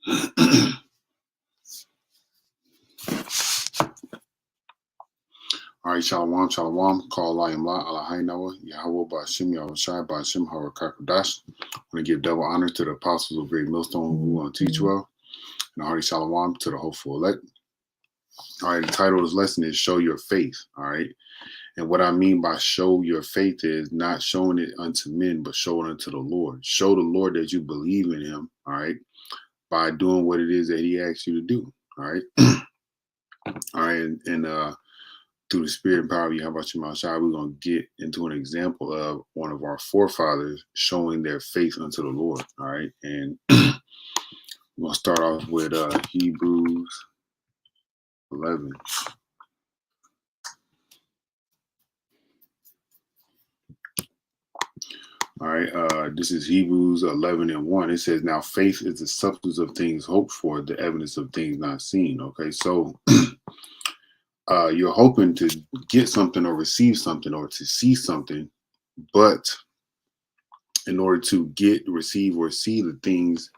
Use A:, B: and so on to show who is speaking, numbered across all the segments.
A: All right, Shalom, Shalom, call Layim La, Alahainawa, Yahweh Bashim, Yahushai, Bashim, Harakakadash. I want to give double honor to the apostles of Great Millstone who want to teach well, and hearty Shalom to the hopeful elect. All right, the title of this lesson is Show Your Faith, all right? And what I mean by show your faith is not showing it unto men, but showing it unto the Lord. Show the Lord that you believe in him, all right, by doing what it is that he asks you to do, all right? All right, and through the spirit and power of Yahweh Shai, we're going to get into an example of one of our forefathers showing their faith unto the Lord. All right. And we're going to start off with Hebrews 11. All right. This is Hebrews 11:1. It says, now faith is the substance of things hoped for, the evidence of things not seen. Okay. So you're hoping to get something or receive something or to see something, but in order to get, receive, or see the things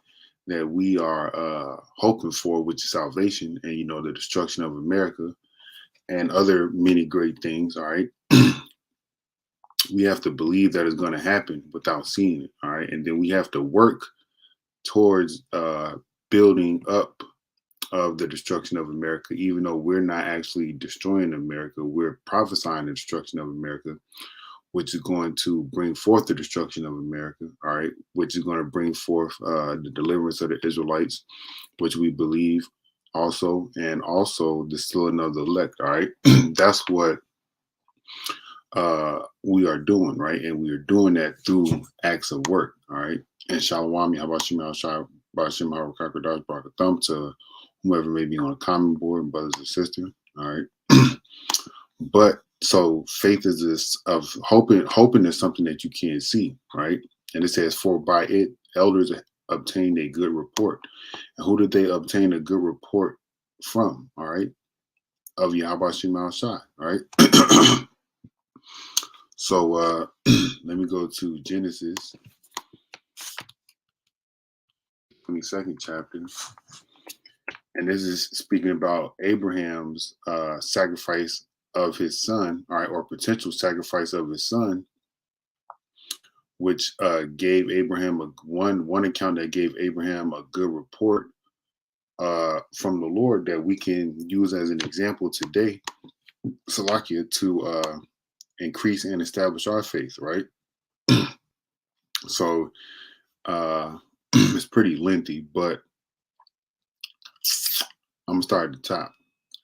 A: that we are hoping for, which is salvation and, the destruction of America and other many great things, all right, we have to believe that it's going to happen without seeing it, all right, and then we have to work towards building up of the destruction of America, even though we're not actually destroying America, we're prophesying the destruction of America, which is going to bring forth the destruction of America, all right, which is going to bring forth the deliverance of the Israelites, which we believe also, and also the sealing of the elect, all right. That's what we are doing, right? And we are doing that through acts of work, all right. And Shalom, Yahabashim, Yahushai, Bashim, Harakakadash, Barakathum, to whomever may be on a common board, brothers and sisters, all right. But so faith is this of hoping is something that you can't see, right? And it says, for by it elders obtained a good report. And who did they obtain a good report from? All right, of Yahweh Shema Shai, all right. So let me go to Genesis 22nd chapter. And this is speaking about Abraham's sacrifice of his son, all right, or potential sacrifice of his son, which gave Abraham one account that gave Abraham a good report from the Lord that we can use as an example today, Salakia, to increase and establish our faith, right? So it's pretty lengthy, but I'm gonna start at the top.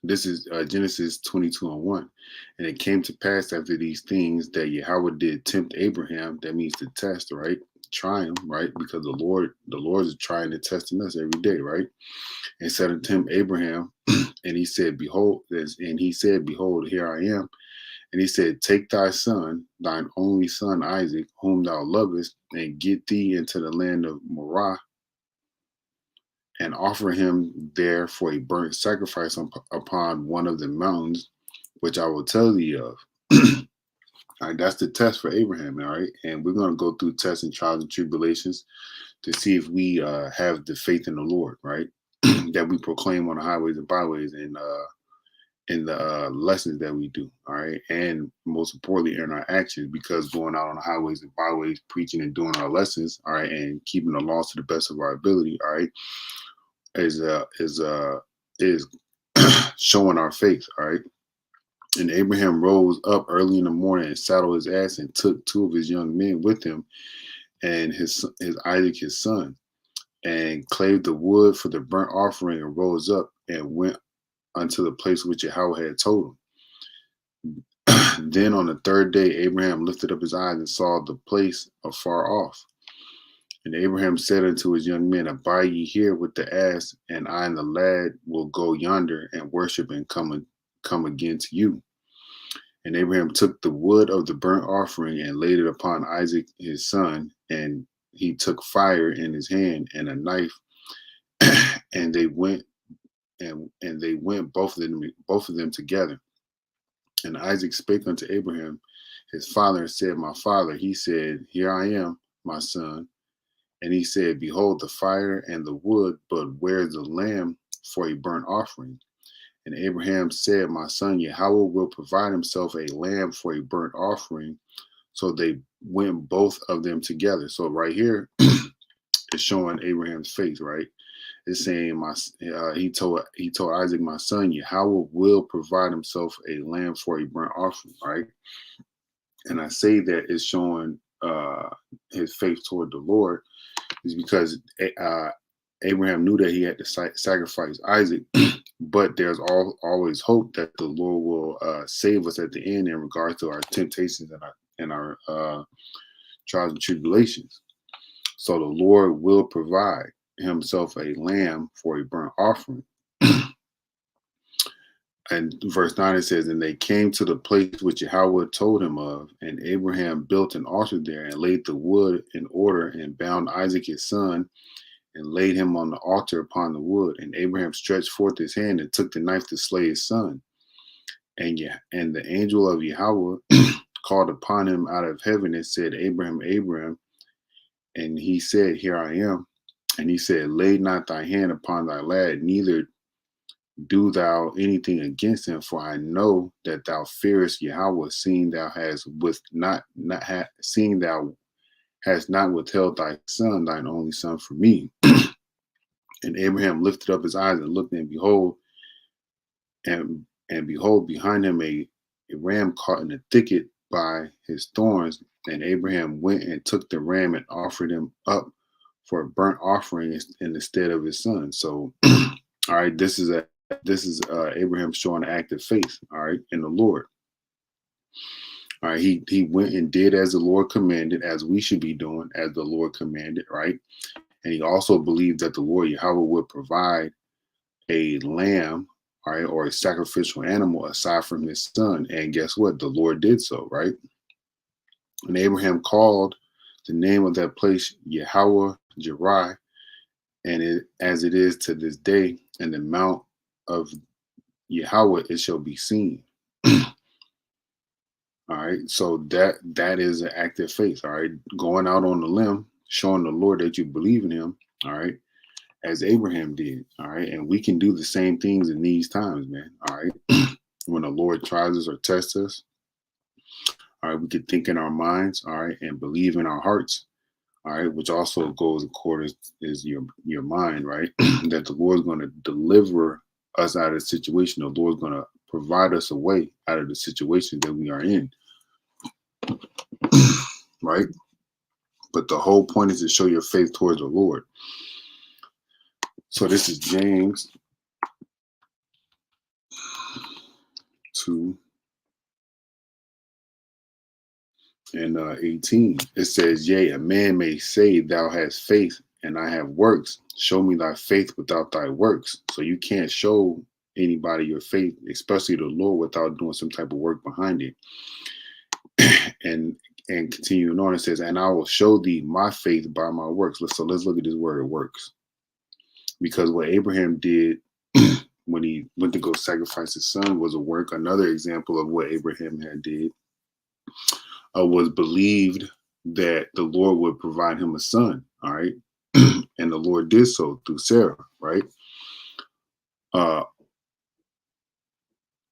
A: This is Genesis 22:1. And it came to pass after these things that Yahweh did tempt Abraham. That means to test, right? Try him, right? Because the Lord is trying to testing us every day, right? And said unto him, Abraham, and he said, behold, here I am. And he said, take thy son, thine only son Isaac, whom thou lovest, and get thee into the land of Moriah, and offer him there for a burnt sacrifice upon one of the mountains, which I will tell thee of. All right, that's the test for Abraham, all right? And we're going to go through tests and trials and tribulations to see if we have the faith in the Lord, right? That we proclaim on the highways and byways and in the lessons that we do, all right? And most importantly, in our actions, because going out on the highways and byways, preaching and doing our lessons, all right, and keeping the laws to the best of our ability, all right, is showing our faith, all right? And Abraham rose up early in the morning and saddled his ass and took two of his young men with him and his Isaac his son, and clave the wood for the burnt offering, and rose up and went unto the place which Yahweh had told him. Then on the third day Abraham lifted up his eyes and saw the place afar off. And Abraham said unto his young men, abide ye here with the ass, and I and the lad will go yonder and worship and come again to you. And Abraham took the wood of the burnt offering and laid it upon Isaac his son, and he took fire in his hand and a knife, and they went both of them together. And Isaac spake unto Abraham his father and said, my father. He said, here I am, my son. And he said, behold, the fire and the wood, but where's the lamb for a burnt offering? And Abraham said, my son, Yahweh will provide himself a lamb for a burnt offering. So they went both of them together. So right here, it's showing Abraham's faith, right? It's saying he told Isaac, my son, Yahweh will provide himself a lamb for a burnt offering, right? And I say that it's showing his faith toward the Lord is because Abraham knew that he had to sacrifice Isaac, but there's always hope that the Lord will save us at the end in regards to our temptations and our trials and tribulations. So the Lord will provide himself a lamb for a burnt offering. And verse 9, it says, and they came to the place which Yahweh told him of, and Abraham built an altar there and laid the wood in order and bound Isaac his son and laid him on the altar upon the wood. And Abraham stretched forth his hand and took the knife to slay his son. And the angel of Yahweh called upon him out of heaven and said, Abraham, Abraham. And he said, here I am. And he said, lay not thy hand upon thy lad, neither do thou anything against him, for I know that thou fearest Yahweh, seeing thou hast not withheld thy son, thine only son, from me. And Abraham lifted up his eyes and looked, and behold, behind him a ram caught in a thicket by his thorns. And Abraham went and took the ram and offered him up for a burnt offering in the stead of his son. So, all right, this is Abraham showing an act of faith, all right, in the Lord. All right, he went and did as the Lord commanded, as we should be doing, as the Lord commanded, right? And he also believed that the Lord Yahweh would provide a lamb, all right, or a sacrificial animal aside from his son. And guess what? The Lord did so, right? And Abraham called the name of that place Yahweh Jireh, and as it is to this day, in the mount of Yahweh it shall be seen. All right, so that is an act of faith. All right, going out on the limb, showing the Lord that you believe in him. All right, as Abraham did. All right, and we can do the same things in these times, man. All right, when the Lord tries us or tests us, all right, we can think in our minds, all right, and believe in our hearts, all right, which also goes according is your mind, right? That the Lord's going to deliver us out of the situation. The Lord's going to provide us a way out of the situation that we are in, right? But the whole point is to show your faith towards the Lord. So this is James 2 and 18. It says, yea, a man may say, thou hast faith and I have works. Show me thy faith without thy works. So you can't show anybody your faith, especially the Lord, without doing some type of work behind it. and continuing on, it says, and I will show thee my faith by my works. So let's look at this word, works. Because what Abraham did when he went to go sacrifice his son was a work. Another example of what Abraham had did was believed that the Lord would provide him a son. All right. And the Lord did so through Sarah, right?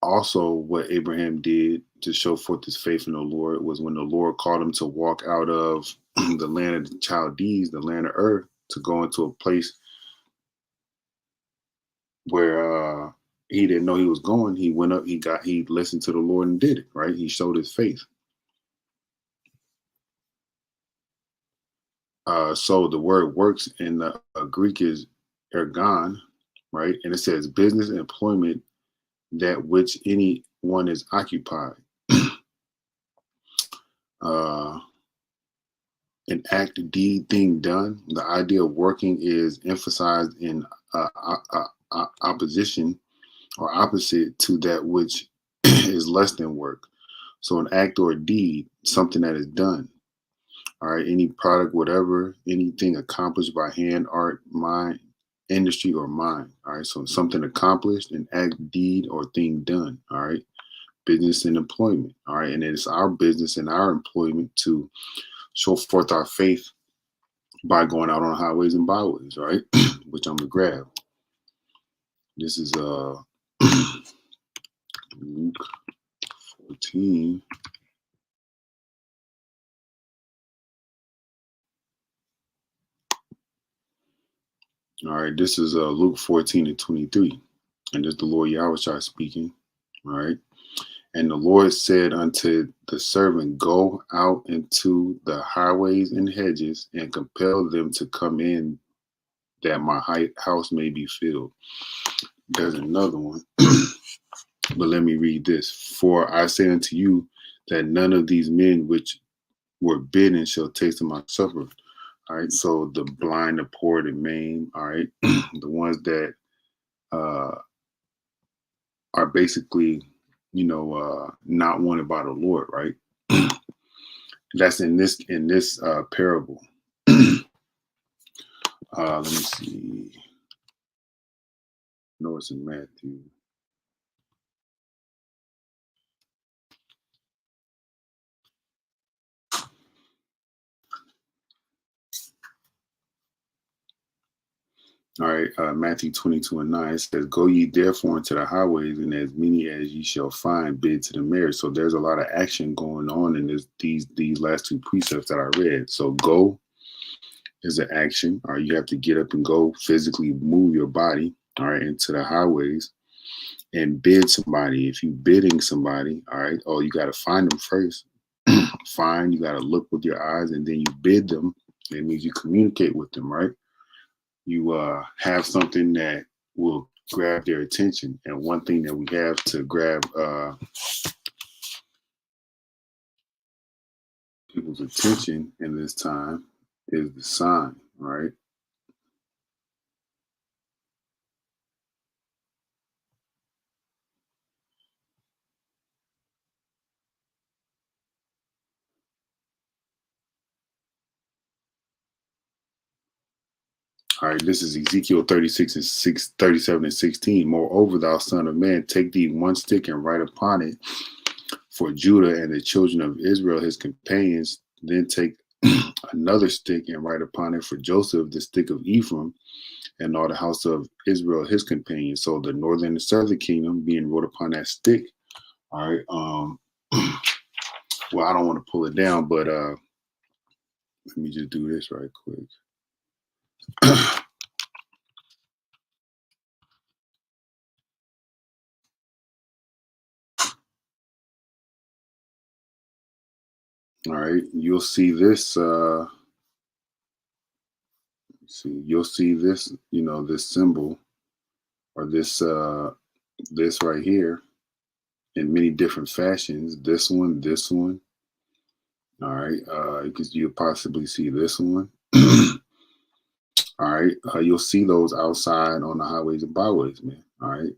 A: Also, what Abraham did to show forth his faith in the Lord was when the Lord called him to walk out of the land of the Chaldees, the land of Ur, to go into a place where he didn't know he was going. He went up, he listened to the Lord and did it, right? He showed his faith. So the word works in the Greek is ergon, right? And it says business, employment, that which anyone is occupied. An act, deed, thing done. The idea of working is emphasized in opposition or opposite to that which is less than work. So an act or a deed, something that is done. All right, any product, whatever, anything accomplished by hand, art, mind, industry, or mind. All right, so something accomplished, an act, deed, or thing done. All right, business and employment. All right, and it's our business and our employment to show forth our faith by going out on highways and byways, right? Which I'm gonna grab. This is Luke 14. All right, this is Luke 14 and 23. And this is the Lord Yahweh speaking. All right. And the Lord said unto the servant, go out into the highways and hedges and compel them to come in, that my house may be filled. There's another one. But let me read this. For I say unto you that none of these men which were bidden shall taste of my supper. All right. So the blind, the poor, the maimed, all right, the ones that are basically, not wanted by the Lord, right? That's in this parable. Let me see. No, it's in Matthew. All right, Matthew 22 and 9 says, go ye therefore into the highways, and as many as ye shall find, bid to the marriage. So there's a lot of action going on in these last two precepts that I read. So go is an action, or you have to get up and go physically move your body, all right, into the highways and bid somebody. If you bidding somebody, all right, you got to find them first. Find, you got to look with your eyes, and then you bid them. It means you communicate with them, right? You have something that will grab their attention. And one thing that we have to grab people's attention in this time is the sign, right? All right, this is Ezekiel 36 and 37 and 16. Moreover, thou son of man, take thee one stick and write upon it for Judah and the children of Israel, his companions. Then take another stick and write upon it for Joseph, the stick of Ephraim, and all the house of Israel, his companions. So the northern and southern kingdom being wrote upon that stick. All right. Well, I don't want to pull it down, but let me just do this right quick. All right, you'll see this. You'll see this. This symbol or this right here in many different fashions. This one, this one. All right, because you'll possibly see this one. All right, you'll see those outside on the highways and byways, man. All right,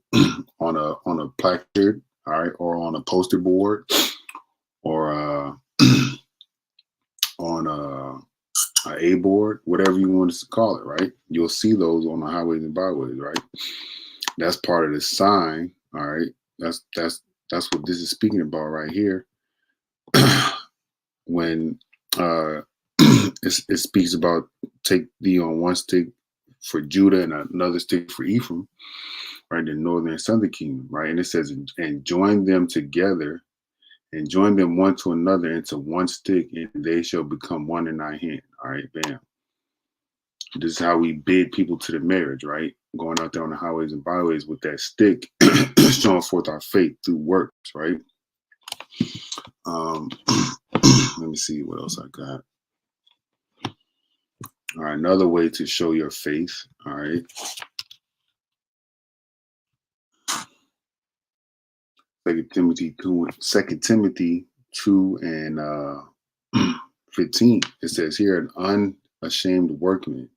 A: on a placard, all right, or on a poster board, or on a board, whatever you want to call it, right? You'll see those on the highways and byways, right? That's part of the sign, all right? That's what this is speaking about right here. When it speaks about take thee on one stick for Judah and another stick for Ephraim, right? The northern and southern kingdom, right? And it says, and join them together and join them one to another into one stick, and they shall become one in thy hand. All right, bam. This is how we bid people to the marriage, right? Going out there on the highways and byways with that stick, showing forth our faith through works, right? Let me see what else I got. All right, another way to show your faith, all right. 2 Timothy 2 and 15. It says here, an unashamed workman.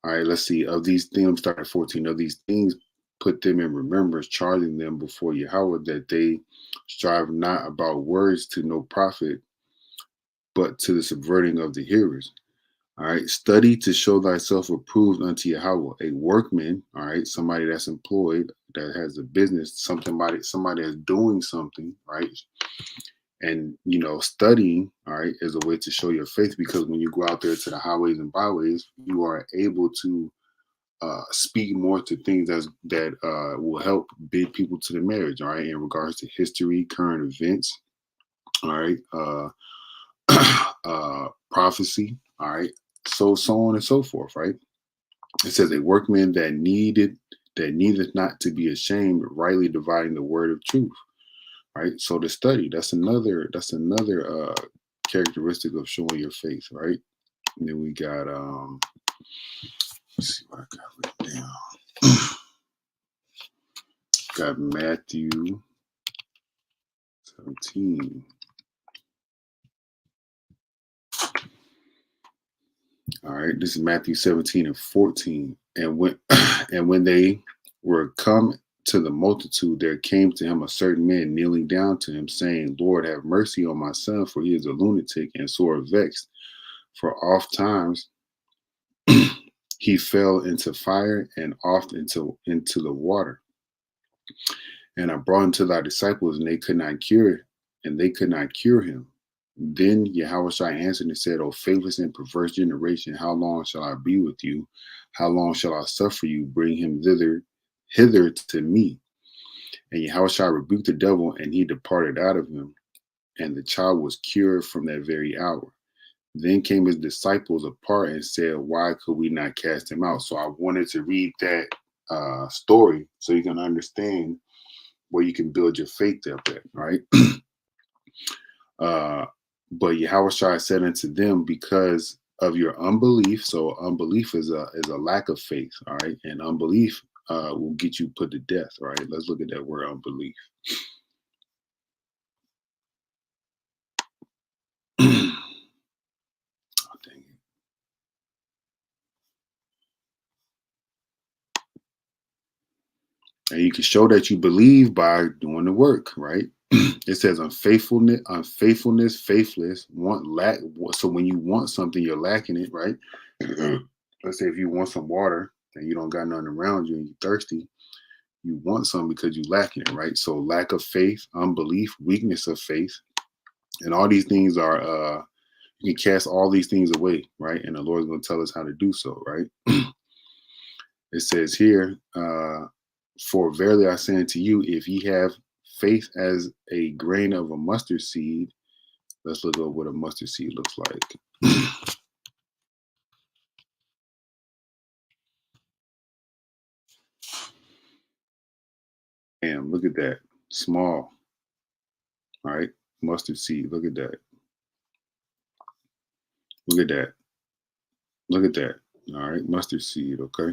A: All right, let's see. Of these things, start at 14. Of these things, put them in remembrance, charging them before Yahweh that they strive not about words to no profit, but to the subverting of the hearers. All right, study to show thyself approved unto Yahweh, a workman. All right, somebody that's employed, that has a business, somebody that's doing something, right? And studying, all right, is a way to show your faith, because when you go out there to the highways and byways, you are able to speak more to things that will help bid people to the marriage, all right, in regards to history, current events, all right, prophecy, all right, so on and so forth, right? It says a workman that needeth not to be ashamed, rightly dividing the word of truth, right? So the study, that's another characteristic of showing your faith, right? And then we got let's see what I got written down. Got Matthew 17. All right, this is Matthew 17 and 14. And when they were come to the multitude, there came to him a certain man kneeling down to him, saying, Lord, have mercy on my son, for he is a lunatic and sore vexed. For oft times he fell into fire and oft into the water. And I brought him to thy disciples, and they could not cure him. Then Yahushua answered and said, O faithless and perverse generation, how long shall I be with you? How long shall I suffer you? Bring him hither to me. And Yahushua rebuked the devil, and he departed out of him. And the child was cured from that very hour. Then came his disciples apart and said, why could we not cast him out? So I wanted to read that story so you can understand where you can build your faith up at, right? But Yahushua said unto them, because of your unbelief. So unbelief is a lack of faith, all right? And unbelief will get you put to death, all right? Let's look at that word unbelief. Oh, dang it. And you can show that you believe by doing the work, right? It says unfaithfulness, faithless, lack. So when you want something, you're lacking it, right? Let's say if you want some water and you don't got nothing around you and you're thirsty, you want some because you lacking it, right? So lack of faith, unbelief, weakness of faith, and all these things are you can cast all these things away, right? And the Lord's going to tell us how to do so, right? It says here, for verily I say unto you, if ye have faith as a grain of a mustard seed, let's look up what a mustard seed looks like. Damn, look at that. Small. All right. Mustard seed. Look at that. Look at that. Look at that. All right. Mustard seed. Okay.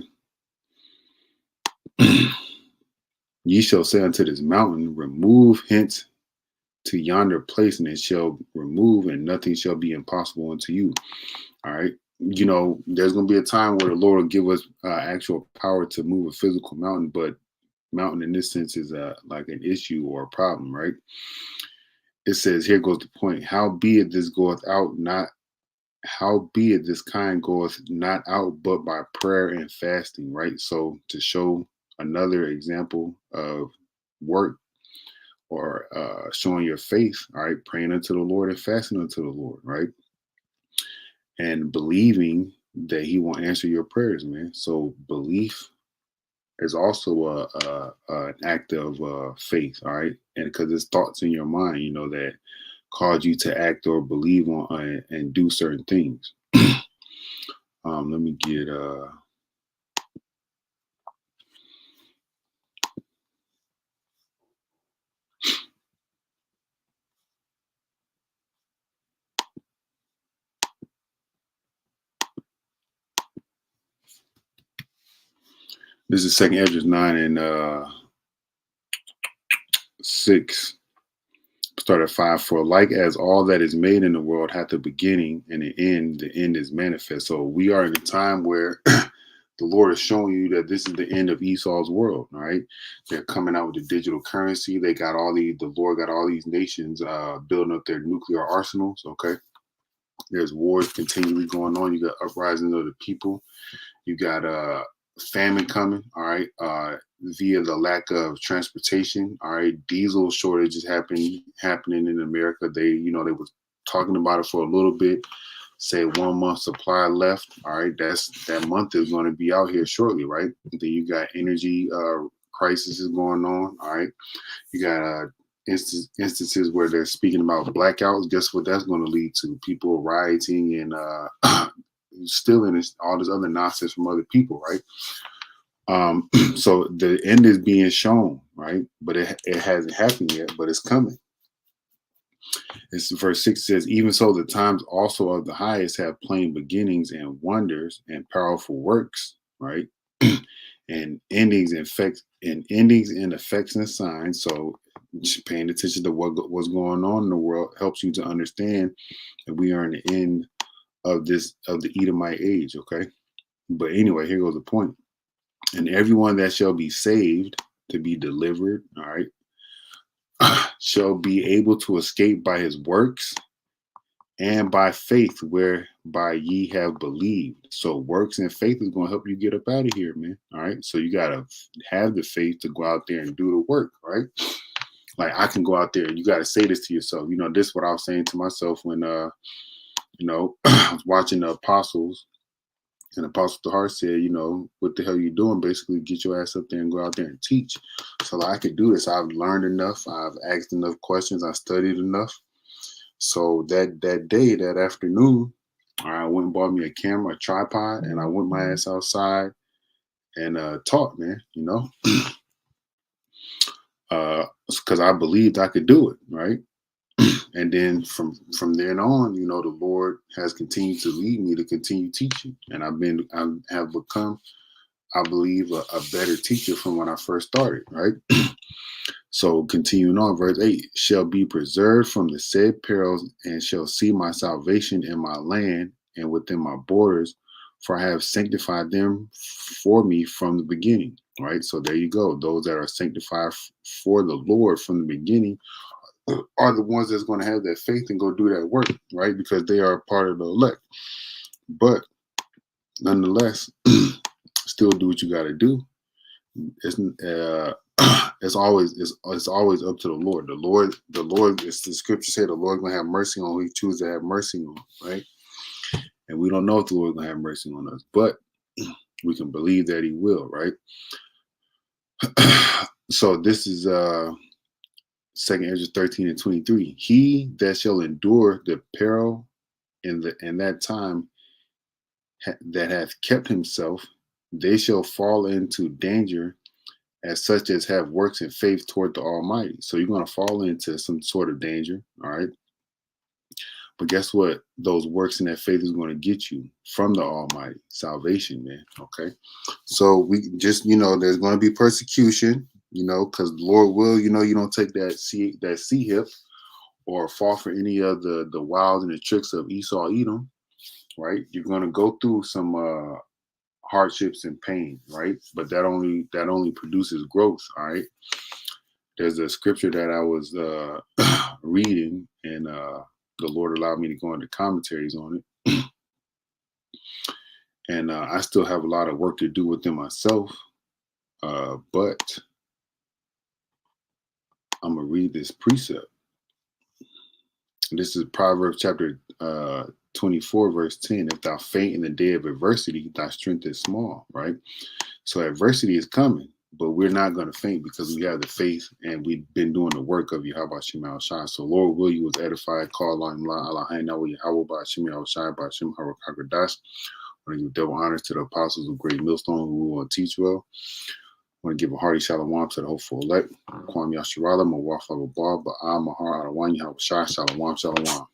A: Ye shall say unto this mountain, remove hence to yonder place, and it shall remove, and nothing shall be impossible unto you. All right. There's going to be a time where the Lord will give us actual power to move a physical mountain, but mountain in this sense is like an issue or a problem, right? It says, here goes the point. Howbeit this kind goeth not out but by prayer and fasting, right? So to show another example of work or showing your faith, all right, praying unto the Lord and fasting unto the Lord, right? And believing that he will answer your prayers, man. So belief is also an act of faith, all right? And because it's thoughts in your mind, that cause you to act or believe on and do certain things. Let me get this is Second Esdras 9 and 6. Start at 5. For like as all that is made in the world hath a beginning and an end, the end is manifest. So we are in a time where the Lord is showing you that this is the end of Esau's world. All right, they're coming out with the digital currency. They got the Lord got all these nations building up their nuclear arsenals. Okay, there's wars continually going on. You got uprisings of the people. You got famine coming, all right, via the lack of transportation, all right, diesel shortages happening in America. They was talking about it for a little bit, say 1 month supply left, all right, that month is going to be out here shortly, right? Then you got energy crisis is going on, all right, you got instances where they're speaking about blackouts. Guess what that's going to lead to? People rioting and stealing all this other nonsense from other people, right? So the end is being shown, right? But it hasn't happened yet, but it's coming. It's verse 6 says, even so, the times also of the highest have plain beginnings and wonders and powerful works, right? And endings and effects and signs. So just paying attention to what's going on in the world helps you to understand that we are in the end of the Edomite age, okay? But anyway, here goes the point. And everyone that shall be saved, to be delivered, all right, shall be able to escape by his works and by faith whereby ye have believed. So works and faith is going to help you get up out of here, man. All right. So you got to have the faith to go out there and do the work, right? Like I can go out there and you got to say this to yourself. This is what I was saying to myself when, I was watching the apostles. And Apostle DeHart said, what the hell you doing? Basically, get your ass up there and go out there and teach. So I could do this. I've learned enough. I've asked enough questions. I studied enough. So that day, that afternoon, I went and bought me a camera, a tripod, and I went my ass outside and taught, man, because I believed I could do it, right? And then from then on, the Lord has continued to lead me to continue teaching. And I have become, I believe, a better teacher from when I first started, right? So continuing on, verse 8, shall be preserved from the said perils and shall see my salvation in my land and within my borders, for I have sanctified them for me from the beginning, right? So there you go. Those that are sanctified for the Lord from the beginning are the ones that's going to have that faith and go do that work, right? Because they are part of the elect. But nonetheless, still do what you got to do. It's always up to the Lord. The Lord, as the scripture said, the Lord gonna have mercy on who He chooses to have mercy on, right? And we don't know if the Lord gonna have mercy on us, but we can believe that He will, right? So this is 2 Ezra 13:23. He that shall endure the peril in that time that hath kept himself, they shall fall into danger as such as have works and faith toward the Almighty. So you're going to fall into some sort of danger, all right? But guess what? Those works and that faith is going to get you from the Almighty. Salvation, man, okay? So we just, there's going to be persecution, because the Lord will, you don't take that C hip or fall for any of the wiles and the tricks of Esau, Edom, right? You're going to go through some hardships and pain, right? But that only produces growth, all right? There's a scripture that I was reading, and the Lord allowed me to go into commentaries on it. And I still have a lot of work to do within myself, but I'm going to read this precept. This is Proverbs chapter 24, verse 10. If thou faint in the day of adversity, thy strength is small, right? So adversity is coming, but we're not going to faint because we have the faith and we've been doing the work of Yahweh Shem Shai. So Lord will you was edified, call on Allah Yahweh Yahweh Shem Shai Shem Harakadash. I want to give double honors to the apostles of Great Millstone who will teach well. I want to give a hearty shalom to the hopeful elect. Kwam Yashirala, Mawaf Abba, Ba'am, Mahar, Adawan, Yahweh Shai, Shalom, Shalom.